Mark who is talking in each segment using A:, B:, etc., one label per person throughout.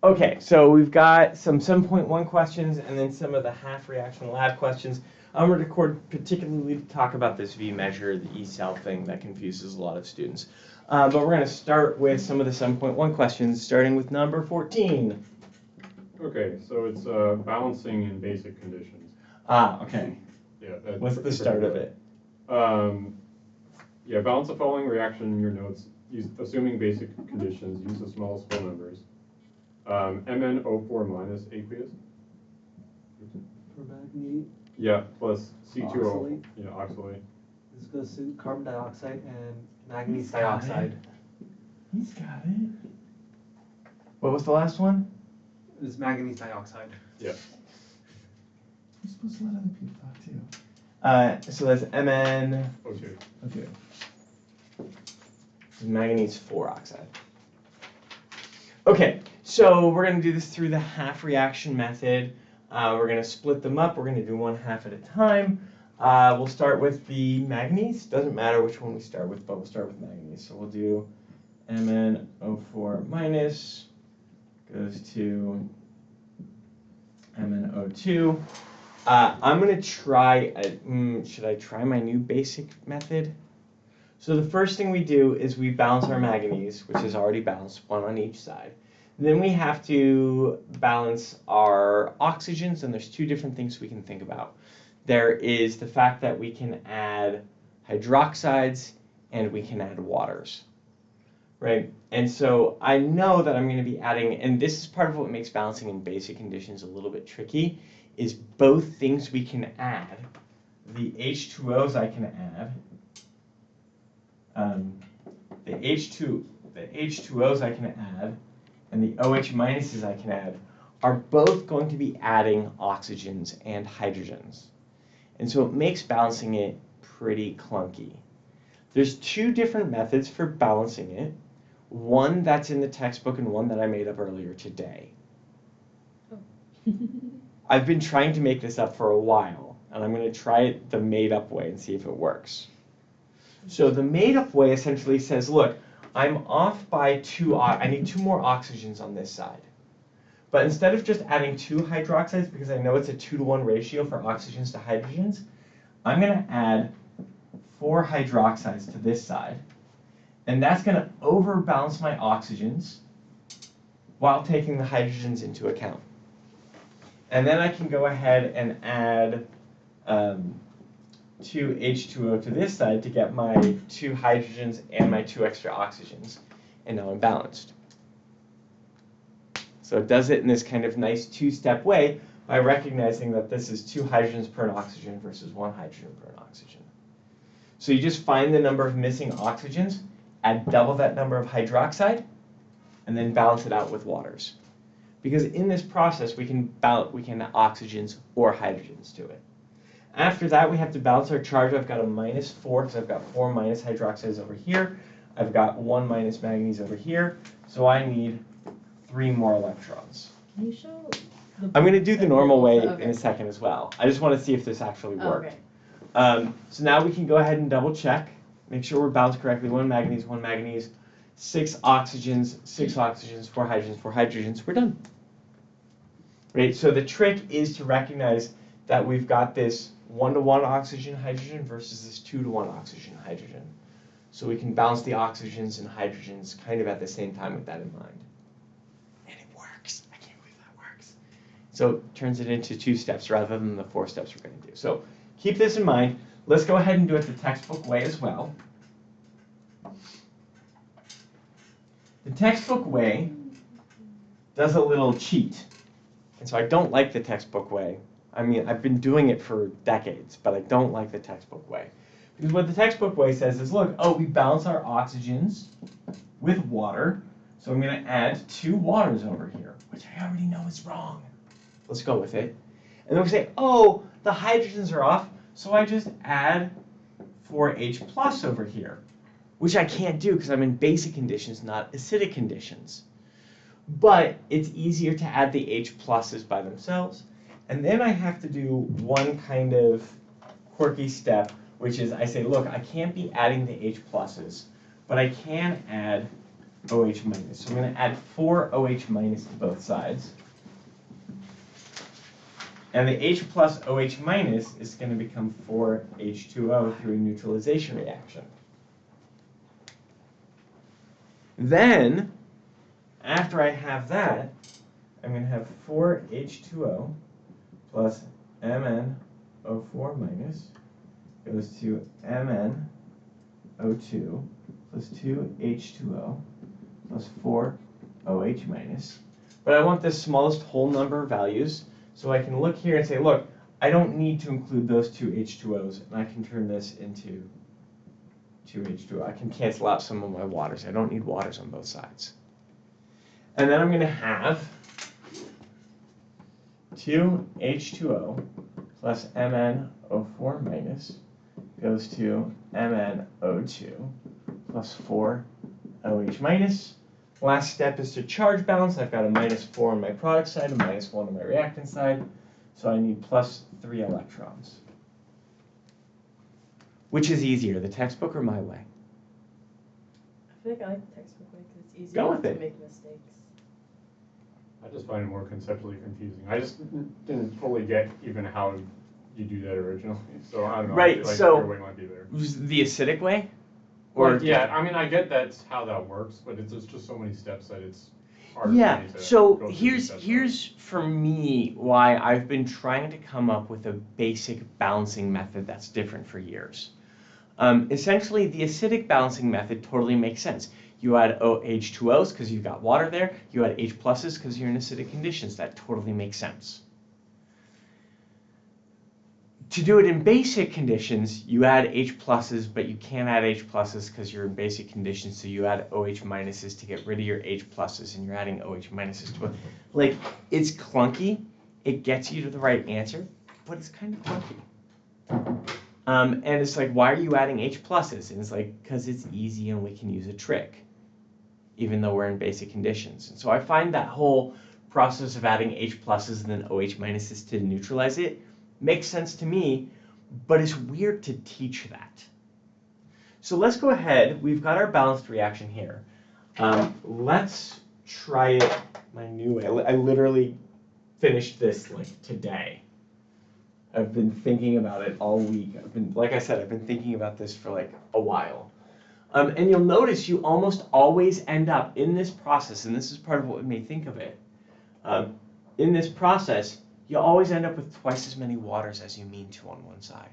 A: Okay, so we've got some 7.1 questions and then some of the half reaction lab questions. I'm going to record particularly to talk about this V measure, the E-cell thing that confuses a lot of students. But we're going to start with some of the 7.1 questions, starting with number 14.
B: Okay, so it's balancing in basic conditions.
A: Okay.
B: Yeah.
A: What's the start of it?
B: Yeah, balance the following reaction in your notes, assuming basic conditions, use the smallest full numbers. MnO4 minus aqueous.
C: For manganese.
B: Yeah, plus C2O.
C: Oxalate.
B: Yeah, oxalate.
C: This goes to carbon dioxide and manganese dioxide.
A: He's got it. What was the last one?
C: This is manganese dioxide.
B: Yeah.
A: You're supposed to let other people talk too. So that's MnO2.
B: Okay.
A: Manganese 4 oxide. Okay, so we're going to do this through the half reaction method. We're going to split them up. We're going to do one half at a time. We'll start with the manganese. Doesn't matter which one we start with, but we'll start with manganese. So we'll do MnO4 minus goes to MnO2. I'm going to try, should I try my new basic method? So the first thing we do is we balance our manganese, which is already balanced, one on each side. Then we have to balance our oxygens, and there's two different things we can think about. There is the fact that we can add hydroxides and we can add waters, right? And so I know that I'm going to be adding, and this is part of what makes balancing in basic conditions a little bit tricky, is both things we can add. The H2Os I can add. The H2Os I can add and the OH minuses I can add are both going to be adding oxygens and hydrogens. And so it makes balancing it pretty clunky. There's two different methods for balancing it. One that's in the textbook and one that I made up earlier today.
D: Oh.
A: I've been trying to make this up for a while, and I'm going to try it the made-up way and see if it works. So the made-up way essentially says, look, I'm off by I need 2 more oxygens on this side. But instead of just adding 2 hydroxides, because I know it's a 2-to-1 ratio for oxygens to hydrogens, I'm going to add 4 hydroxides to this side. And that's going to overbalance my oxygens while taking the hydrogens into account. And then I can go ahead and add 2 H2O to this side to get my 2 hydrogens and my 2 extra oxygens. And now I'm balanced. So it does it in this kind of nice 2-step way by recognizing that this is 2 hydrogens per an oxygen versus 1 hydrogen per an oxygen. So you just find the number of missing oxygens, add double that number of hydroxide, and then balance it out with waters. Because in this process, we can add oxygens or hydrogens to it. After that, we have to balance our charge. I've got a -4 because I've got 4 minus hydroxides over here. I've got 1 minus manganese over here. So I need 3 more electrons.
D: Can you show the
A: I'm going to do the normal way
D: Okay.
A: in a second as well. I just want to see if this actually worked.
D: Okay.
A: So now we can go ahead and double check. Make sure we're balanced correctly. 1 manganese, 6 oxygens, 6 oxygens, 4 hydrogens, 4 hydrogens. We're done. Right? So the trick is to recognize that we've got this 1-to-1 oxygen hydrogen versus this 2-to-1 oxygen hydrogen. So we can balance the oxygens and hydrogens kind of at the same time with that in mind. And it works. I can't believe that works. So it turns it into 2 steps rather than the 4 steps we're going to do. So keep this in mind. Let's go ahead and do it the textbook way as well. The textbook way does a little cheat. And so I don't like the textbook way. I mean, I've been doing it for decades, but I don't like the textbook way. Because what the textbook way says is, look, we balance our oxygens with water. So I'm going to add 2 waters over here, which I already know is wrong. Let's go with it. And then we say, oh, the hydrogens are off, so I just add 4H plus over here, which I can't do because I'm in basic conditions, not acidic conditions. But it's easier to add the H pluses by themselves. And then I have to do one kind of quirky step, which is I say, look, I can't be adding the H pluses, but I can add OH minus. So I'm going to add 4 OH minus to both sides. And the H plus OH minus is going to become 4 H2O through a neutralization reaction. Then, after I have that, I'm going to have 4 H2O plus MnO4 minus goes to MnO2 plus 2 H2O plus 4 OH minus. But I want the smallest whole number values, so I can look here and say, look, I don't need to include those 2 H2Os, and I can turn this into 2 H2O. I can cancel out some of my waters. I don't need waters on both sides. And then I'm going to have 2 H2O plus MnO4 minus goes to MnO2 plus 4 OH minus. Last step is to charge balance. I've got a -4 on my product side, a -1 on my reactant side, so I need +3 electrons. Which is easier, the textbook or my way?
D: I feel like I like the textbook way because it's easier
A: Go
D: not
A: with
D: to
A: it.
D: make mistakes.
B: I just find it more conceptually confusing. I just didn't fully get even how you do that originally, so I don't know.
A: Right,
B: I feel like
A: so-
B: your way might be better.
A: The acidic way?
B: Or yeah, I mean, I get that's how that works, but it's just so many steps that it's hard for
A: Yeah,
B: me to
A: so
B: go through the
A: here's
B: steps.
A: for me why I've been trying to come up with a basic balancing method that's different for years. Essentially, the acidic balancing method totally makes sense. You add H2Os because you've got water there. You add H pluses because you're in acidic conditions. That totally makes sense. To do it in basic conditions, you add H pluses, but you can't add H pluses because you're in basic conditions, so you add OH minuses to get rid of your H pluses, and you're adding OH minuses to it. Like, it's clunky. It gets you to the right answer, but it's kind of clunky. And it's like, why are you adding H pluses? And it's like, because it's easy and we can use a trick, even though we're in basic conditions. And so I find that whole process of adding H pluses and then OH minuses to neutralize it makes sense to me, but it's weird to teach that. So let's go ahead. We've got our balanced reaction here. Let's try it my new way. I literally finished this like today. I've been thinking about it all week. Like I said, I've been thinking about this for like a while. And you'll notice you almost always end up in this process, and this is part of what made me think of it. In this process, you always end up with twice as many waters as you mean to on one side.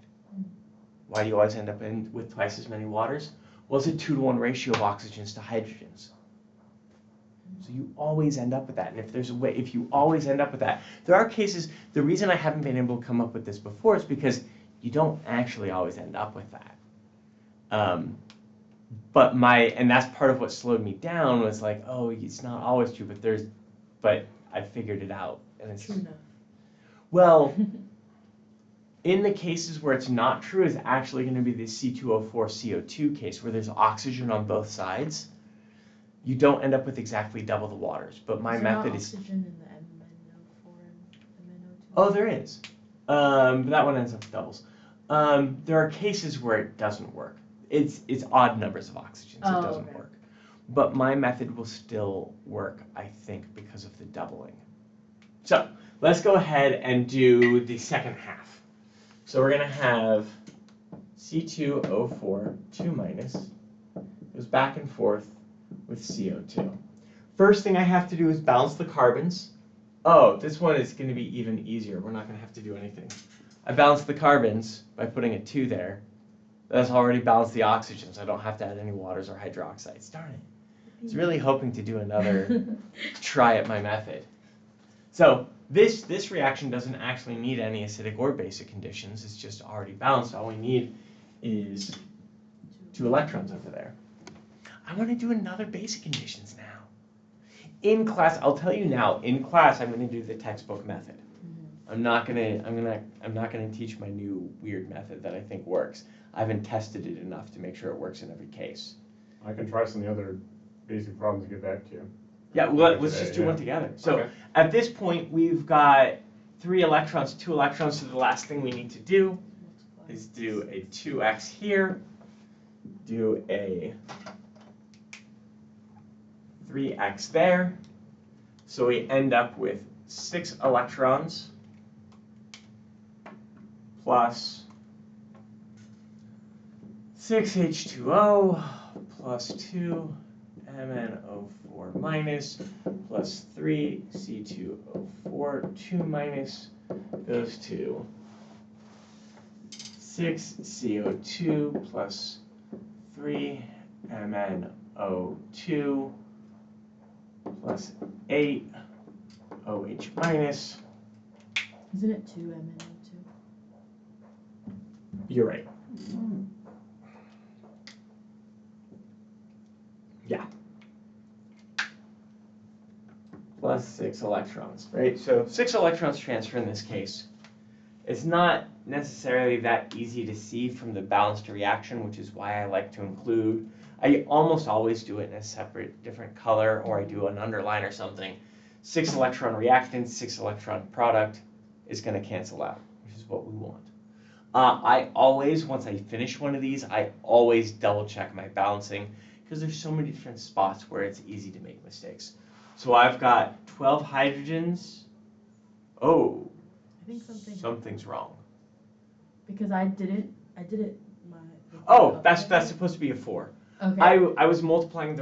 A: Why do you always end up with twice as many waters? Well, it's a 2-to-1 ratio of oxygens to hydrogens. So you always end up with that. And if there's a way, if you always end up with that, there are cases, the reason I haven't been able to come up with this before is because you don't actually always end up with that. And that's part of what slowed me down was like, oh, it's not always true, but I figured it out. And it's
D: True enough.
A: Well, in the cases where it's not true is actually going to be the C2O4CO2 case where there's oxygen on both sides. You don't end up with exactly double the waters, but my method is...
D: oxygen in the MnO4 and MnO2?
A: Oh, there is. But that one ends up with doubles. There are cases where it doesn't work. It's odd numbers of oxygens. It doesn't work. But my method will still work, I think, because of the doubling. So let's go ahead and do the second half. So we're going to have C2O4, 2 minus, goes back and forth with CO2. First thing I have to do is balance the carbons. Oh, this one is going to be even easier. We're not going to have to do anything. I balance the carbons by putting a 2 there. That's already balanced the oxygens. I don't have to add any waters or hydroxides. Darn it. I was really hoping to do another try at my method. So this reaction doesn't actually need any acidic or basic conditions. It's just already balanced. All we need is 2 electrons over there. I want to do another basic conditions now. In class, I'll tell you now, in class I'm going to do the textbook method. I'm not going to teach my new weird method that I think works. I haven't tested it enough to make sure it works in every case.
B: I can try some of the other basic problems to get back to you.
A: Yeah, well, let's just do one together. So at this point, we've got 3 electrons, 2 electrons, so the last thing we need to do is do a 2x here, do a 3x there. So we end up with 6 electrons plus 6H2O plus 2 MnO4 minus plus 3 C2O4, 2 minus goes to 6 CO2 plus 3 MnO2 plus 8 OH minus.
D: Isn't it 2 MnO2?
A: You're right. Yeah. Plus 6 electrons, right? So 6 electrons transfer in this case. It's not necessarily that easy to see from the balanced reaction, which is why I like to include, I almost always do it in a separate, different color, or I do an underline or something. 6 electron reactant, 6 electron product is going to cancel out, which is what we want. I always, once I finish one of these, I always double check my balancing, because there's so many different spots where it's easy to make mistakes. So I've got 12 hydrogens. Oh,
D: I think
A: something's wrong.
D: Because I did it.
A: Oh, that's supposed to be a 4.
D: Okay.
A: I was multiplying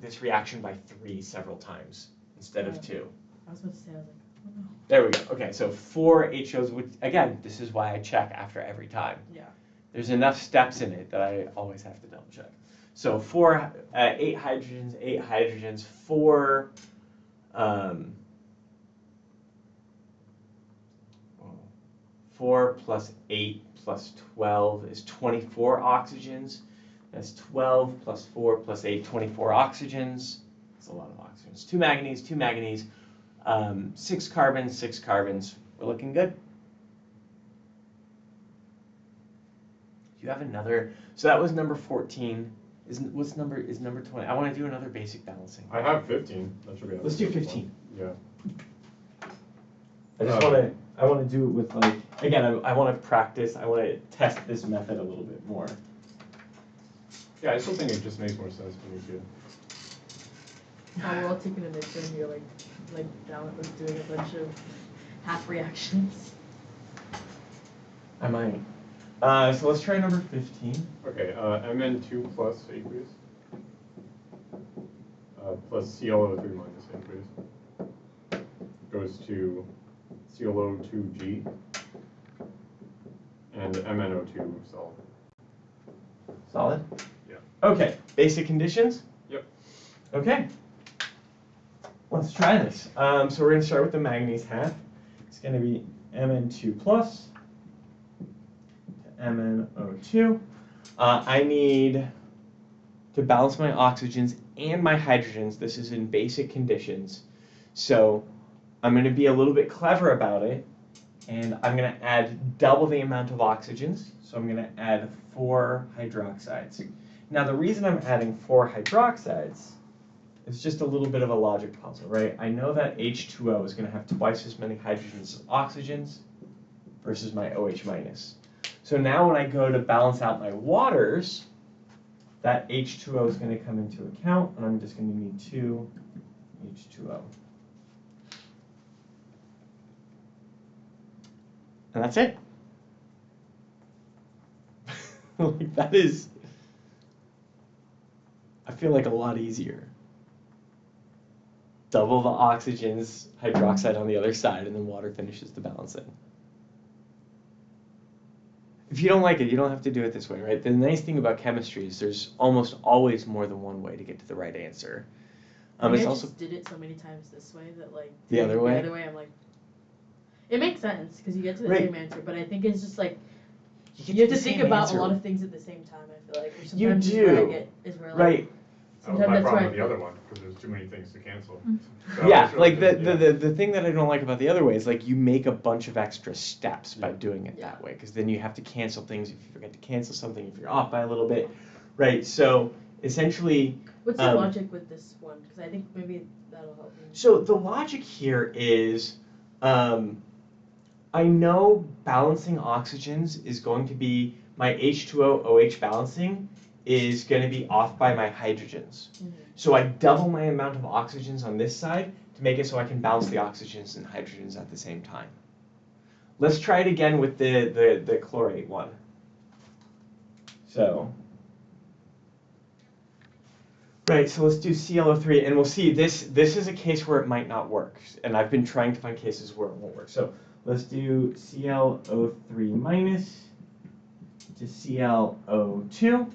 A: this reaction by 3 several times instead of 2.
D: I was about to say, I was like, oh no.
A: There we go. Okay, so 4 HOs, which again, this is why I check after every time.
D: Yeah.
A: There's enough steps in it that I always have to double check. So 8 hydrogens, 4 4 plus 8 plus 12 is 24 oxygens. That's 12 plus 4 plus 8, 24 oxygens. That's a lot of oxygens. 2 manganese, 2 manganese, 6 carbons, 6 carbons. We're looking good. Do you have another? So that was number 14. Is number 20? I want to do another basic balancing.
B: I have 15. That should be.
A: Let's do 15.
B: Yeah.
A: I just I want to do it with like, again, I want to practice, I want to test this method a little bit more.
B: Yeah, I still think it just makes more sense when you do.
D: Oh, we're all taking a midterm. You're like down doing a bunch of half reactions.
A: I might. So let's try number 15.
B: Okay, Mn2 plus aqueous plus ClO3 minus aqueous goes to ClO2G and MnO2 solid.
A: Solid?
B: Yeah.
A: Okay, basic conditions?
B: Yep.
A: Okay. Let's try this. So we're going to start with the manganese half. It's going to be Mn2 plus to MnO2. I need to balance my oxygens and my hydrogens. This is in basic conditions. So I'm going to be a little bit clever about it, and I'm going to add double the amount of oxygens. So I'm going to add 4 hydroxides. Now the reason I'm adding 4 hydroxides is just a little bit of a logic puzzle, right? I know that H2O is going to have twice as many hydrogens as oxygens versus my OH minus. So now when I go to balance out my waters, that H2O is going to come into account, and I'm just going to need 2 H2O. And that's it. Like, that is, I feel like a lot easier. Double the oxygens, hydroxide on the other side, and then water finishes the balancing. If you don't like it, you don't have to do it this way, right? The nice thing about chemistry is there's almost always more than one way to get to the right answer.
D: I
A: It's also
D: just did it so many times this way that like
A: the other way.
D: The other way, I'm like, it makes sense because you get to the
A: Right.
D: same answer, but I think it's just like
A: get
D: you have
A: the
D: to think
A: same
D: about
A: answer.
D: a lot of things at the same time. I feel like, or
A: You
D: sometimes is where I
A: do.
D: get is where like,
A: Right.
B: That was
D: sometimes
B: my
D: that's
B: problem
D: where
B: with the other one, because there's too many things to cancel. So
A: Yeah,
B: it's really
A: like
B: just-
A: the thing that I don't like about the other way is like you make a bunch of extra steps by doing it that way, because then you have to cancel things if you forget to cancel something, if you're off by a little bit, right? So essentially,
D: What's the logic with this one? Because I think maybe that'll help me.
A: so the logic here is, I know balancing oxygens is going to be my H2O OH balancing is going to be off by my hydrogens.
D: Mhm.
A: So I double my amount of oxygens on this side to make it so I can balance the oxygens and hydrogens at the same time. Let's try it again with the chlorate one. So, right, so let's do ClO3, and we'll see this is a case where it might not work, and I've been trying to find cases where it won't work. So let's do ClO3 minus to ClO2,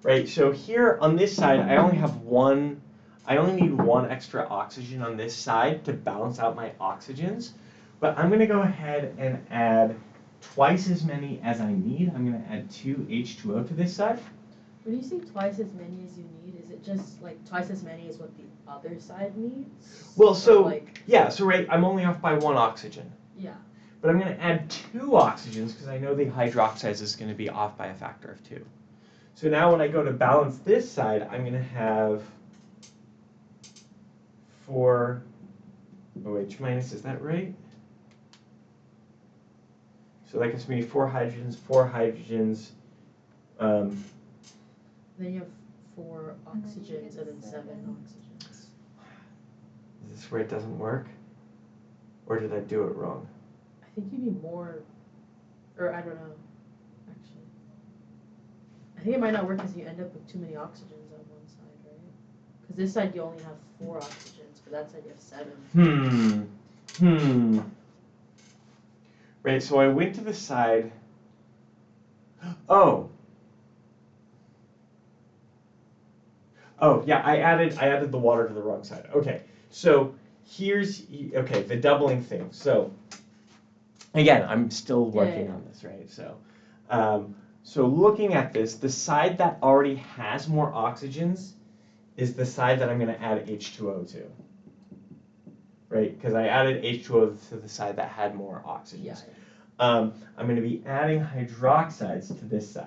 A: right? So here on this side, I only need one extra oxygen on this side to balance out my oxygens, but I'm gonna go ahead and add twice as many as I need. I'm gonna add 2 H2O to this side.
D: When you say twice as many as you need, is it just like twice as many as what the other side needs?
A: Well,
D: Or,
A: so,
D: like,
A: yeah, so right, I'm only off by 1 oxygen.
D: yeah.
A: But I'm going to add 2 oxygens because I know the hydroxides is going to be off by a factor of 2. So now when I go to balance this side, I'm going to have 4 OH minus, is that right? So that gives me 4 hydrogens.
D: Then you have 4 oxygens and then 7 oxygens.
A: Is this where it doesn't work? Or did I do it wrong?
D: I think you need more, or I don't know, actually. I think it might not work because you end up with too many oxygens on one side, right? Because this side you only have 4 oxygens, but that side you have 7.
A: Right, so I went to the side. Oh, yeah, I added the water to the wrong side. Okay, so here's, okay, the doubling thing. So, again, I'm still working on this, right? So looking at this, the side that already has more oxygens is the side that I'm going to add H2O to. Right, because I added H2O to the side that had more oxygens.
D: Yeah.
A: I'm going to be adding hydroxides to this side.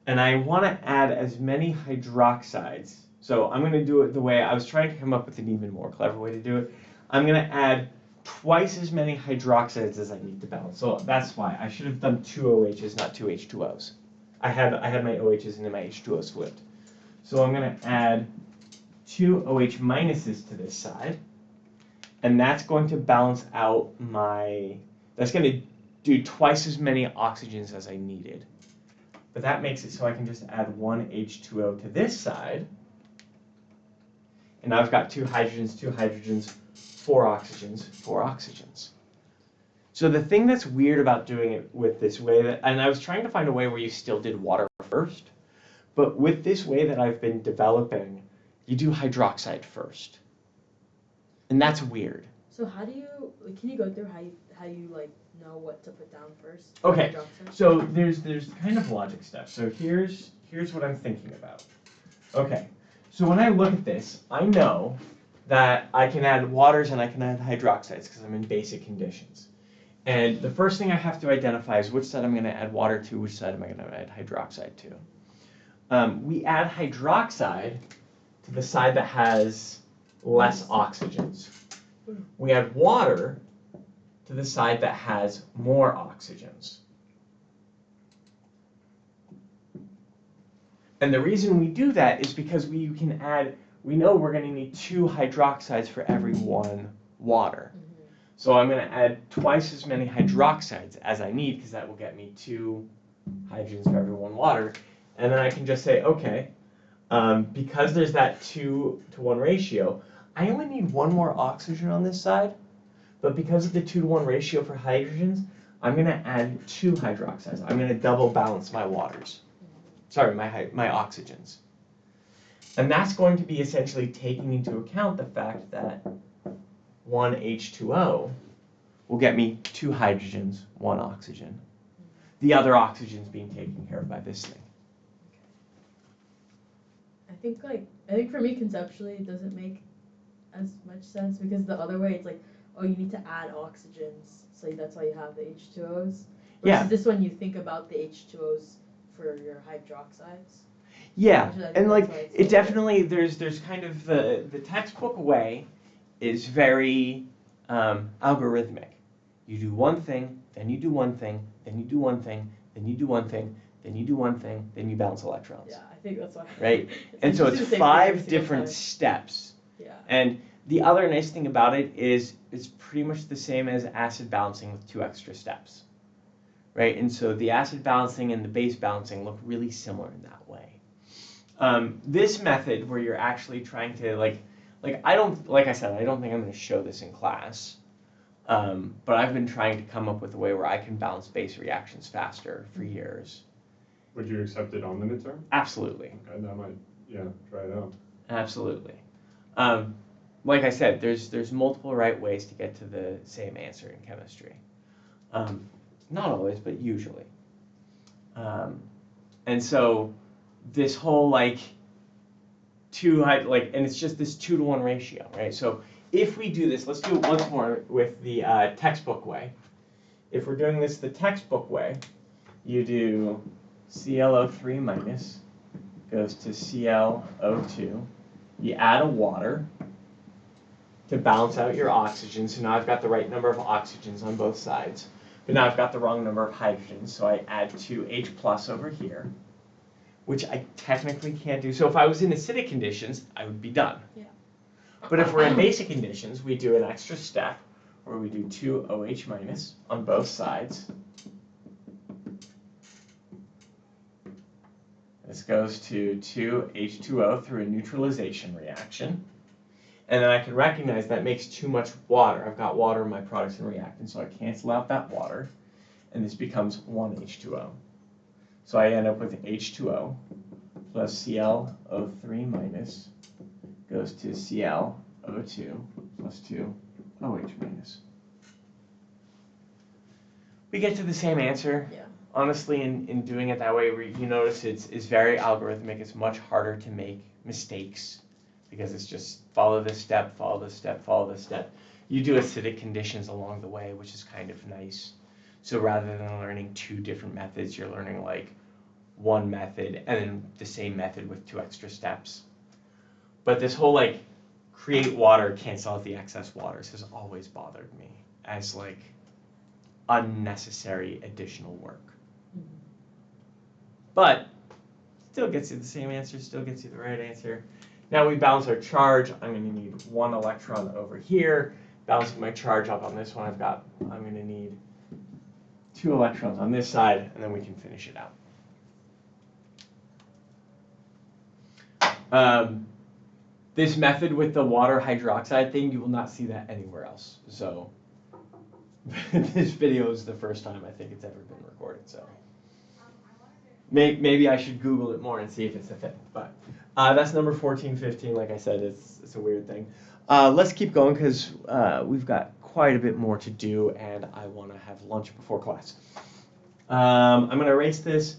A: And I want to add as many hydroxides. So I'm going to do it the way I was trying to come up with an even more clever way to do it. I'm going to add twice as many hydroxides as I need to balance. So that's why I should have done 2 OHs, not 2 H2Os. I had my OHs and then my H2Os flipped. So I'm going to add 2 OH minuses to this side. And that's going to balance out that's going to do twice as many oxygens as I needed. But that makes it so I can just add 1 H2O to this side. And now I've got 2 hydrogens, 4 oxygens, 4 oxygens. So the thing that's weird about doing it with this way, and I was trying to find a way where you still did water first, but with this way that I've been developing, you do hydroxide first. And that's weird.
D: So how do you, can you go through how you like know what to put down first?
A: Okay,
D: Hydroxide?
A: so there's kind of logic steps. So here's what I'm thinking about. Okay, so when I look at this, I know that I can add waters and I can add hydroxides because I'm in basic conditions. And the first thing I have to identify is which side I'm going to add water to, which side am I going to add hydroxide to. We add hydroxide to the side that has less oxygens. We add water to the side that has more oxygens. And the reason we do that is because we know we're going to need 2 hydroxides for every 1 water. So I'm going to add twice as many hydroxides as I need because that will get me 2 hydrogens for every 1 water. And then I can just say, okay, because there's that 2-to-1 ratio, I only need 1 more oxygen on this side, but because of the 2-to-1 ratio for hydrogens, I'm going to add 2 hydroxides. I'm going to double balance my waters. Sorry, my oxygens. And that's going to be essentially taking into account the fact that 1 H2O will get me 2 hydrogens, 1 oxygen. The other oxygens being taken care of by this thing.
D: I think for me conceptually it doesn't make as much sense because the other way it's like, oh, you need to add oxygens, so that's why you have the H2Os. Versus
A: Yeah.
D: this one you think about the H2Os for your hydroxides.
A: Yeah, and like it
D: like
A: definitely there's kind of the textbook way is very algorithmic. You do one thing, then you do one thing, then you do one thing, then you do one thing, then you do one thing, then you balance electrons.
D: Yeah, I think that's why.
A: right?
D: It's
A: And so
D: like
A: it's
D: you do the same thing every
A: 5
D: single
A: different
D: time.
A: steps.
D: Yeah.
A: And the other nice thing about it is it's pretty much the same as acid balancing with 2 extra steps, right? And so the acid balancing and the base balancing look really similar in that way. This method where you're actually trying to like I said, I don't think I'm going to show this in class, but I've been trying to come up with a way where I can balance base reactions faster for years.
B: Would you accept it on the midterm?
A: Absolutely.
B: Okay, that might, yeah, try it out.
A: Absolutely. Like I said, there's multiple right ways to get to the same answer in chemistry. Not always, but usually. And so this whole and it's just this 2-to-1 ratio, right? So if we do this, let's do it once more with the textbook way. If we're doing this the textbook way, you do ClO3 minus goes to ClO2. You add a water to balance out your oxygen. So now I've got the right number of oxygens on both sides. But now I've got the wrong number of hydrogens, so I add 2 H plus over here, which I technically can't do. So if I was in acidic conditions, I would be done.
D: Yeah.
A: But if we're in basic conditions, we do an extra step where we do 2 OH minus on both sides. This goes to 2 H2O through a neutralization reaction. And then I can recognize that makes too much water. I've got water in my products and reactants, so I cancel out that water. And this becomes 1 H2O. So I end up with H2O plus ClO3 minus goes to ClO2 plus 2 OH minus. We get to the same answer.
D: Yeah.
A: Honestly, in doing it that way, you notice it's very algorithmic. It's much harder to make mistakes because it's just follow this step, follow this step, follow this step. You do acidic conditions along the way, which is kind of nice. So rather than learning 2 different methods, you're learning like 1 method and then the same method with 2 extra steps. But this whole create water, cancel out the excess waters has always bothered me as unnecessary additional work. But still gets you the same answer, still gets you the right answer. Now we balance our charge. I'm going to need 1 electron over here. Balancing my charge up on this one, I'm going to need 2 electrons on this side, and then we can finish it out. This method with the water hydroxide thing, you will not see that anywhere else. So this video is the first time I think it's ever been recorded. So maybe I should Google it more and see if it's a thing. But that's number 14, 15. Like I said, it's a weird thing. Let's keep going because we've got quite a bit more to do, and I want to have lunch before class. I'm going to erase this.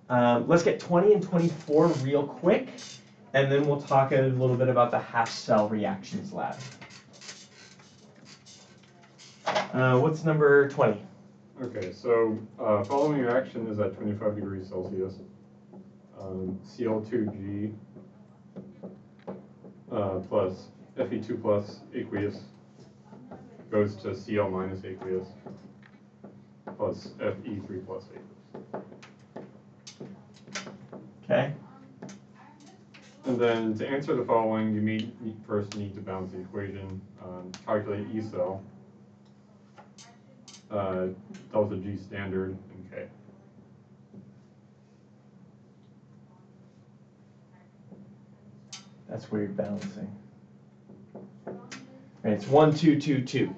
A: Let's get 20 and 24 real quick, and then we'll talk a little bit about the half-cell reactions lab. What's number 20?
B: Okay, so following reaction is at 25 degrees Celsius. Cl2G plus Fe2 plus aqueous goes to Cl minus aqueous plus Fe3 plus aqueous.
A: Okay.
B: And then to answer the following, you first need to balance the equation, calculate E cell, delta G standard, and K.
A: That's where you're balancing. Right, it's 1, 2, 2, 2.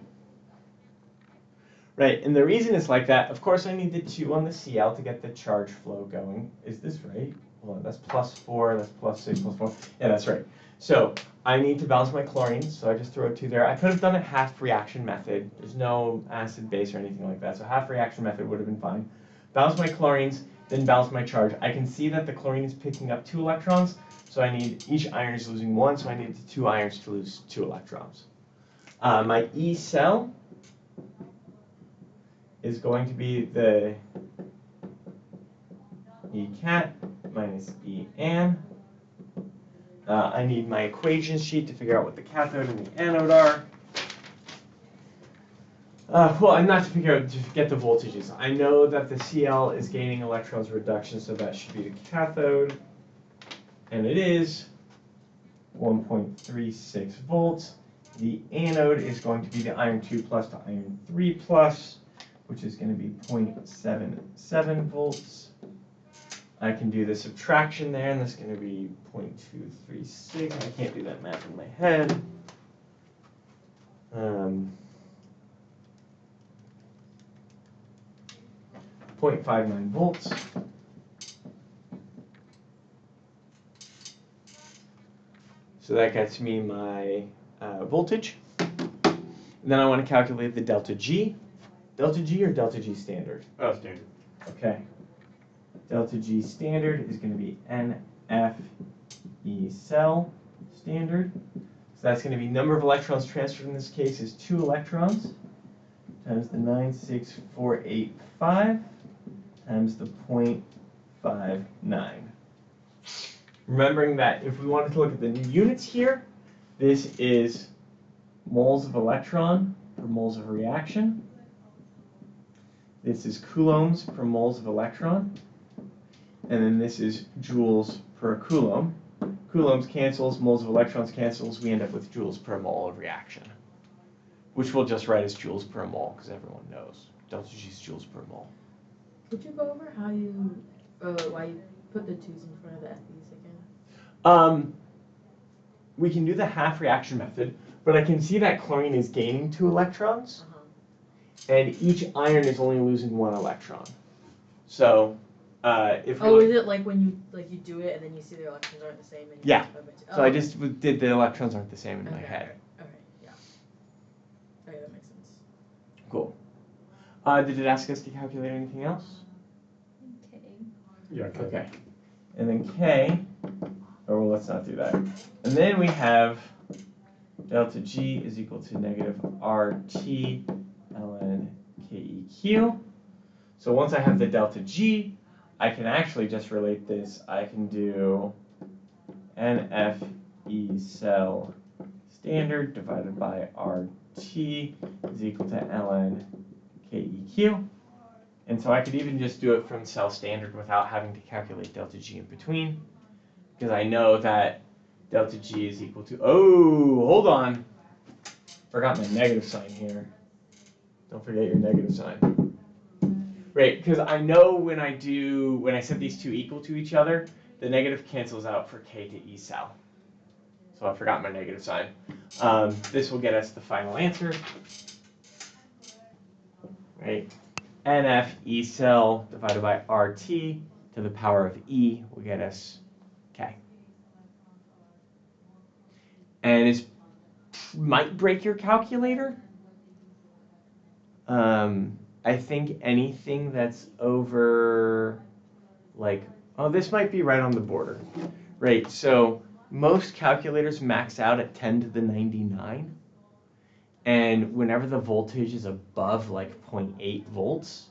A: Right, and the reason it's like that, of course I need the 2 on the Cl to get the charge flow going. Is this right? Hold on, that's plus 4, that's plus 6, plus 4. Yeah, that's right. So I need to balance my chlorines, so I just throw a 2 there. I could have done a half reaction method. There's no acid base or anything like that, so half reaction method would have been fine. Balance my chlorines, then balance my charge. I can see that the chlorine is picking up 2 electrons, so I need each iron is losing 1, so I need the 2 irons to lose 2 electrons. My E cell is going to be the E cat minus E an. I need my equation sheet to figure out what the cathode and the anode are. Well, not to figure out, to get the voltages. I know that the Cl is gaining electrons reduction, so that should be the cathode. and it is 1.36 volts. The anode is going to be the iron 2 plus to iron 3 plus, which is going to be 0.77 volts. I can do the subtraction there, and that's going to be 0.236. I can't do that math in my head. 0.59 volts. So that gets me my voltage. And then I want to calculate the delta G. Delta G or delta G standard?
B: Standard.
A: Okay. Delta G standard is going to be NFE cell standard. So that's going to be number of electrons transferred in this case is 2 electrons times the 96485 times the 0.59. Remembering that if we wanted to look at the units here, this is moles of electron per moles of reaction. This is coulombs per moles of electron. And then this is joules per coulomb. Coulombs cancels, moles of electrons cancels, we end up with joules per mole of reaction, which we'll just write as joules per mole, because everyone knows delta G is joules per mole.
D: Could you go over how you, why you put the 2's in front of the FE's again?
A: We can do the half reaction method, but I can see that chlorine is gaining 2 electrons, and each iron is only losing 1 electron. So, if we
D: is it like when you do it and then you see the electrons aren't the same? And
A: yeah. So I just did the electrons aren't the same in my head.
D: Okay, yeah. Okay, that makes sense.
A: Cool. Did it ask us to calculate anything else?
E: K.
B: Yeah, okay.
A: Okay. And then K, or well, let's not do that. And then we have delta G is equal to negative RT ln KEQ. So once I have the delta G, I can actually just relate this. I can do NFE cell standard divided by RT is equal to ln KEQ. And so I could even just do it from cell standard without having to calculate delta G in between, because I know that delta G is equal to, oh, hold on. Forgot my negative sign here. Don't forget your negative sign. Right, because I know when I set these two equal to each other, the negative cancels out for K to E cell. So I forgot my negative sign. This will get us the final answer. Right, NF E cell divided by RT to the power of E will get us K. And it might break your calculator. I think anything that's over, like, oh, this might be right on the border. Right, so most calculators max out at 10 to the 99. And whenever the voltage is above like 0.8 volts,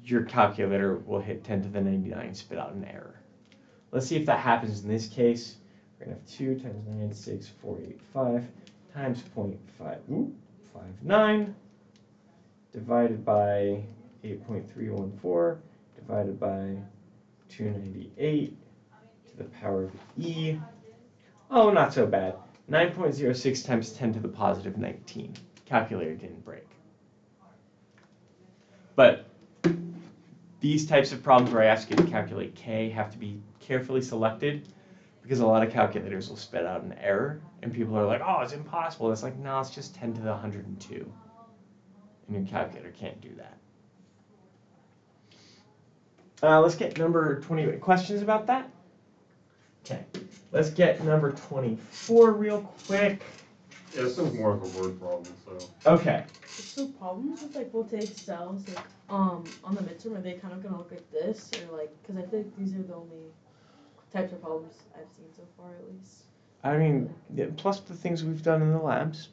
A: your calculator will hit 10 to the 99 and spit out an error. Let's see if that happens in this case. We're going to have 2 times 96485 times 0.59 divided by 8.314 divided by 298 to the power of E. Oh, not so bad. 9.06 times 10 to the positive 19. Calculator didn't break. But these types of problems where I ask you to calculate K have to be carefully selected, because a lot of calculators will spit out an error, and people are like, oh, it's impossible. It's like, no, it's just 10 to the 102. And your calculator can't do that. Let's get number 20. Questions about that? Okay. Let's get number 24 real quick.
B: Yeah, this one's more of a word problem, so.
A: Okay.
D: So problems with like voltaic cells, like on the midterm, are they kind of gonna look like this, or like, because I think these are the only types of problems I've seen so far, at least.
A: I mean, plus the things we've done in the labs.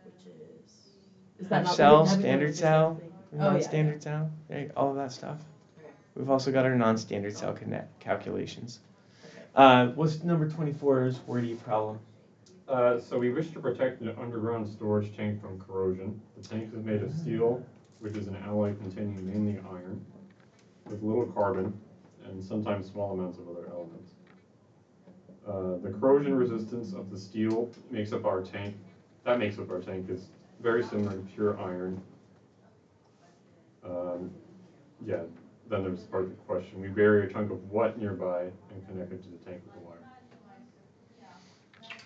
D: Which is that not
A: cell,
D: having
A: standard
D: like
A: cell,
D: thing?
A: non-standard cell, right, all of that stuff.
D: Okay.
A: We've also got our non-standard cell calculations. What's number 24's wordy problem?
B: So we wish to protect an underground storage tank from corrosion. The tank is made of steel, which is an alloy containing mainly iron, with little carbon, and sometimes small amounts of other elements. The corrosion resistance of the steel makes up our tank. That makes up our tank. It's very similar to pure iron. Yeah, then there's part of the question. We bury a chunk of what nearby and connect it to the tank with a wire.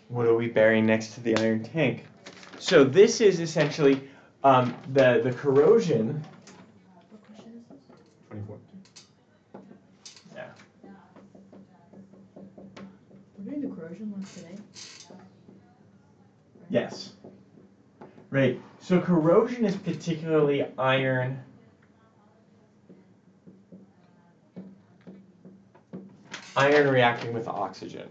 A: What are we burying next to the iron tank? So this is essentially the corrosion.
D: What question is this?
B: 24.
A: Yeah.
D: We're doing the corrosion one today.
A: Yes. Right. So corrosion is particularly iron. Iron reacting with oxygen.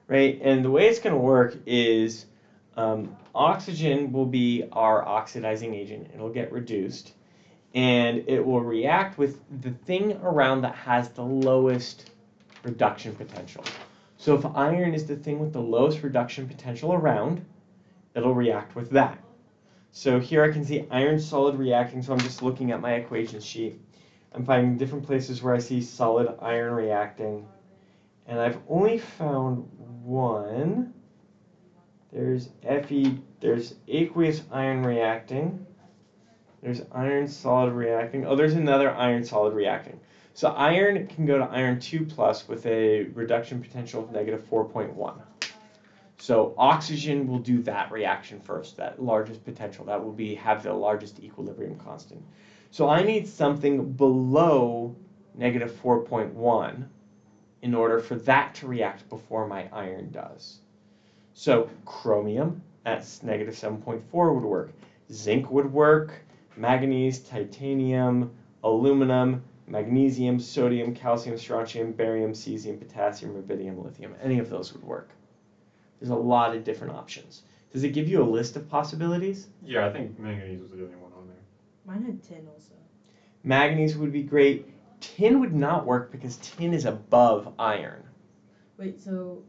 A: Right? And the way it's going to work is oxygen will be our oxidizing agent. It'll get reduced. And it will react with the thing around that has the lowest reduction potential. So if iron is the thing with the lowest reduction potential around, it'll react with that. So here I can see iron solid reacting, so I'm just looking at my equation sheet. I'm finding different places where I see solid iron reacting. And I've only found one. There's there's aqueous iron reacting. There's iron solid reacting. Oh, there's another iron solid reacting. So iron can go to iron 2+ with a reduction potential of -4.1. So oxygen will do that reaction first, that largest potential. That will have the largest equilibrium constant. So I need something below -4.1 in order for that to react before my iron does. So chromium at -7.4 would work. Zinc would work. Manganese, titanium, aluminum, magnesium, sodium, calcium, strontium, barium, cesium, potassium, rubidium, lithium. Any of those would work. There's a lot of different options. Does it give you a list of possibilities?
B: Yeah, I think manganese was the only one on there.
D: Mine had tin also.
A: Manganese would be great. Tin would not work because tin is above iron.
D: Wait, so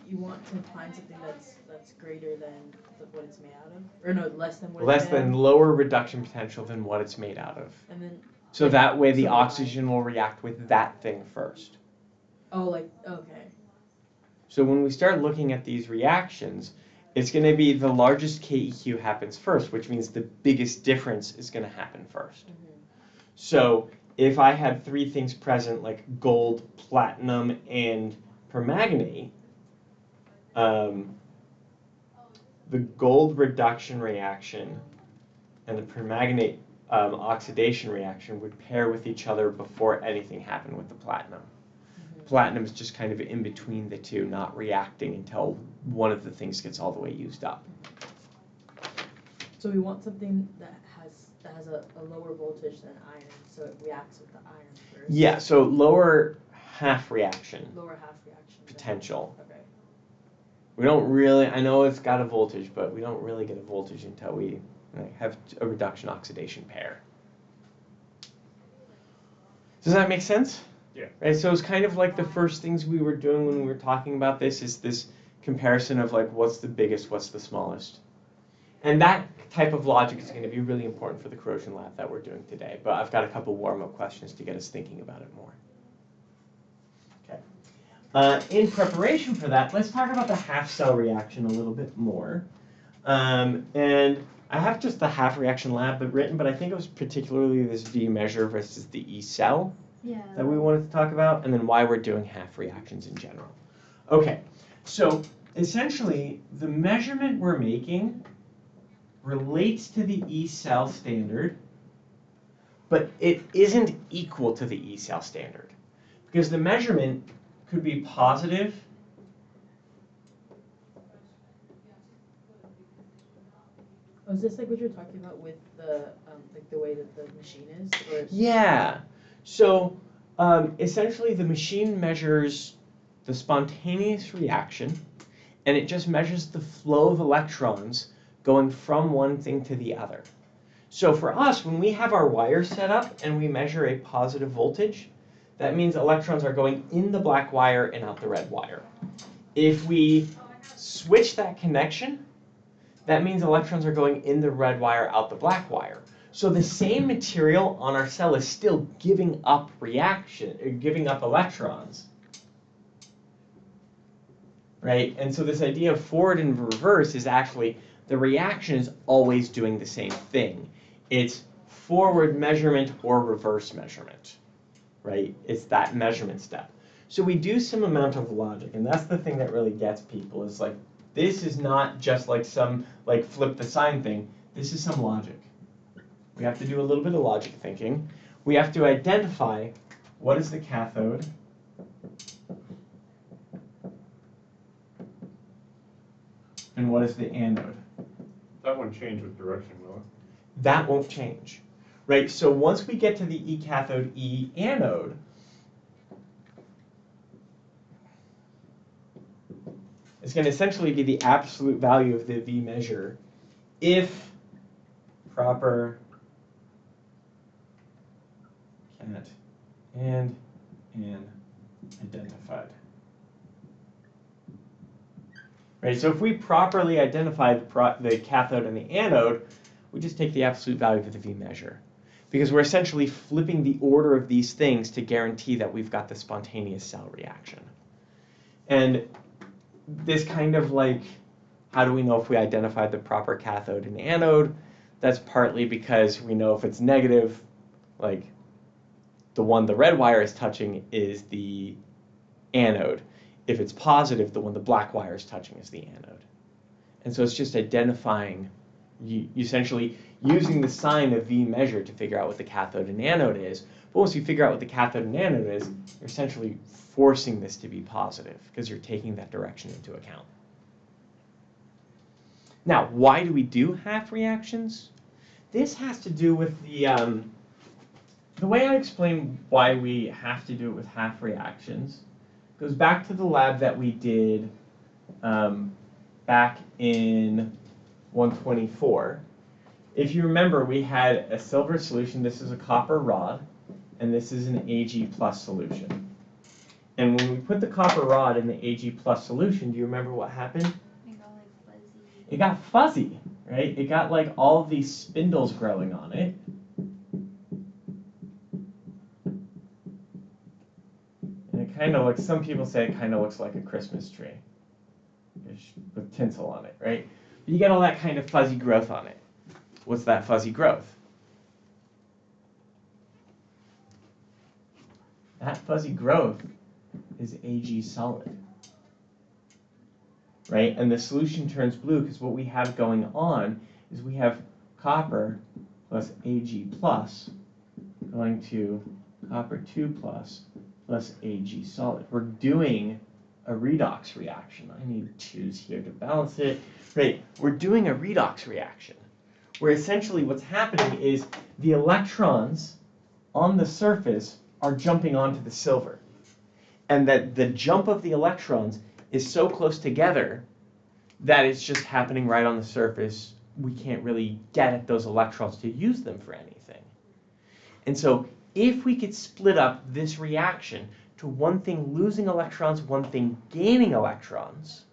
D: you want to find something that's greater than what it's made out of? Or no, less than what
A: Less
D: it's made
A: than
D: out of?
A: lower reduction potential than what it's made out of.
D: And then,
A: So that way the
D: so
A: oxygen will react with that thing first.
D: oh, like, okay.
A: So when we start looking at these reactions, it's going to be the largest KEQ happens first, which means the biggest difference is going to happen first.
D: Mm-hmm.
A: So if I had three things present like gold, platinum, and permanganate, the gold reduction reaction and the permanganate oxidation reaction would pair with each other before anything happened with the platinum.
D: Mm-hmm.
A: Platinum is just kind of in between the two, not reacting until one of the things gets all the way used up.
D: So we want something that has a lower voltage than iron, so it reacts with the iron first.
A: Yeah, so lower half reaction
D: Lower half reaction.
A: potential.
D: Okay.
A: We don't really, I know it's got a voltage, but we don't really get a voltage until we have a reduction oxidation pair. Does that make sense?
B: Yeah.
A: Right, so it's kind of like the first things we were doing when we were talking about this is this comparison of like what's the biggest, what's the smallest. And that type of logic is going to be really important for the corrosion lab that we're doing today, but I've got a couple warm-up questions to get us thinking about it more. Okay. In preparation for that, let's talk about the half-cell reaction a little bit more. And I have just the half reaction lab written, but I think it was particularly this V measure versus the E cell that we wanted to talk about, and then why we're doing half reactions in general. Okay, so essentially the measurement we're making relates to the E cell standard, but it isn't equal to the E cell standard because the measurement could be positive
D: Oh, is this like what you're talking about with the like the way that the machine is? Or
A: Yeah. So essentially the machine measures the spontaneous reaction, and it just measures the flow of electrons going from one thing to the other. So for us, when we have our wire set up and we measure a positive voltage, that means electrons are going in the black wire and out the red wire. If we switch that connection, that means electrons are going in the red wire, out the black wire. So the same material on our cell is still giving up electrons. right? And so this idea of forward and reverse is actually the reaction is always doing the same thing. It's forward measurement or reverse measurement, right? It's that measurement step. So we do some amount of logic, and that's the thing that really gets people is like, this is not just like some like flip the sign thing. This is some logic. We have to do a little bit of logic thinking. We have to identify what is the cathode, and what is the anode.
B: That won't change with direction, will it?
A: That won't change, right? So once we get to the E cathode, E anode, it's going to essentially be the absolute value of the V measure if proper cat and identified. Right, so if we properly identify the cathode and the anode, we just take the absolute value of the V measure. Because we're essentially flipping the order of these things to guarantee that we've got the spontaneous cell reaction. And this kind of like, how do we know if we identified the proper cathode and anode? That's partly because we know if it's negative, like the one the red wire is touching is the anode. If it's positive, the one the black wire is touching is the anode. And so it's just identifying, essentially using the sign of V measure to figure out what the cathode and anode is. But once you figure out what the cathode and anode is, you're essentially forcing this to be positive because you're taking that direction into account. Now, why do we do half reactions? This has to do with the way I explain why we have to do it with half reactions goes back to the lab that we did back in 124. If you remember, we had a silver solution. This is a copper rod, and this is an Ag plus solution. And when we put the copper rod in the Ag plus solution, do you remember what happened?
E: It got like fuzzy.
A: It got fuzzy, right? It got like all of these spindles growing on it. Kind of looks, some people say it kind of looks like a Christmas tree with tinsel on it, right? But you get all that kind of fuzzy growth on it. What's that fuzzy growth? That fuzzy growth is Ag solid, right? And the solution turns blue because what we have going on is we have copper plus Ag plus going to copper 2 plus Ag solid. We're doing a redox reaction. I need twos here to balance it. Right, we're doing a redox reaction where essentially what's happening is the electrons on the surface are jumping onto the silver. And that the jump of the electrons is so close together that it's just happening right on the surface. We can't really get at those electrons to use them for anything. And so if we could split up this reaction to one thing losing electrons, one thing gaining electrons,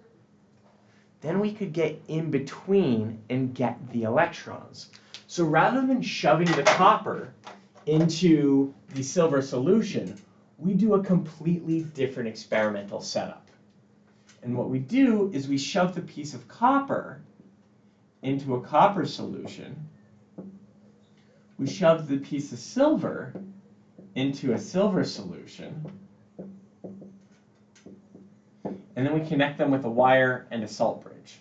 A: then we could get in between and get the electrons. So rather than shoving the copper into the silver solution, we do a completely different experimental setup. And what we do is we shove the piece of copper into a copper solution. We shove the piece of silver into a silver solution, and then we connect them with a wire and a salt bridge.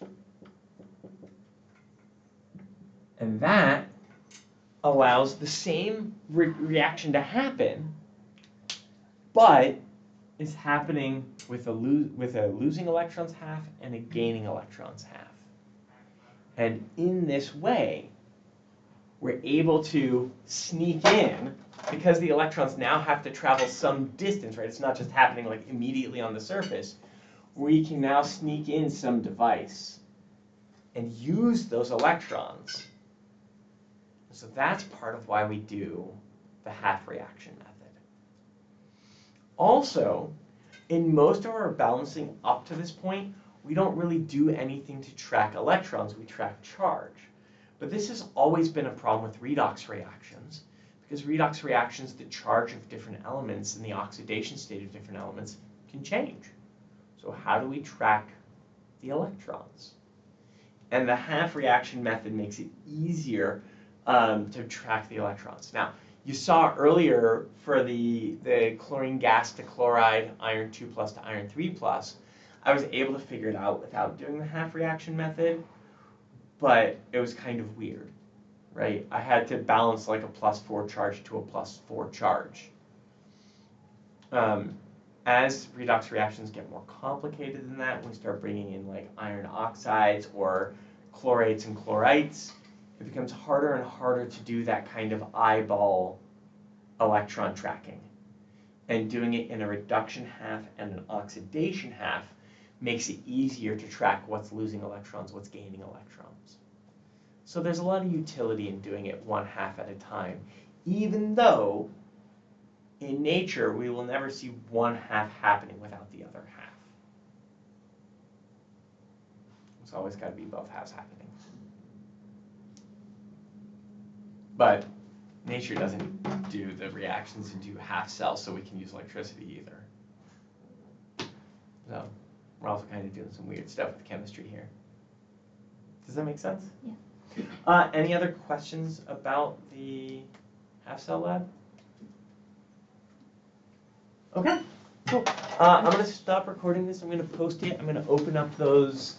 A: And that allows the same reaction to happen, but it's happening with a losing electrons half and a gaining electrons half. And in this way, we're able to sneak in, because the electrons now have to travel some distance, right? It's not just happening like immediately on the surface. We can now sneak in some device and use those electrons. So that's part of why we do the half reaction method. Also, in most of our balancing up to this point, we don't really do anything to track electrons, we track charge. But this has always been a problem with redox reactions, because redox reactions, the charge of different elements and the oxidation state of different elements can change. So how do we track the electrons? And the half reaction method makes it easier to track the electrons. Now, you saw earlier for the chlorine gas to chloride, iron 2 plus to iron 3 plus, I was able to figure it out without doing the half reaction method, but it was kind of weird, right? I had to balance like a +4 charge to a +4 charge. As redox reactions get more complicated than that, when we start bringing in like iron oxides or chlorates and chlorites, it becomes harder and harder to do that kind of eyeball electron tracking. And doing it in a reduction half and an oxidation half makes it easier to track what's losing electrons, what's gaining electrons. So there's a lot of utility in doing it one half at a time, even though in nature we will never see one half happening without the other half. It's always got to be both halves happening. But nature doesn't do the reactions into half cells so we can use electricity either. So we're also kind of doing some weird stuff with chemistry here. Does that make sense?
E: Yeah.
A: Any other questions about the half cell lab? Okay, cool. I'm going to stop recording this. I'm going to post it. I'm going to open up those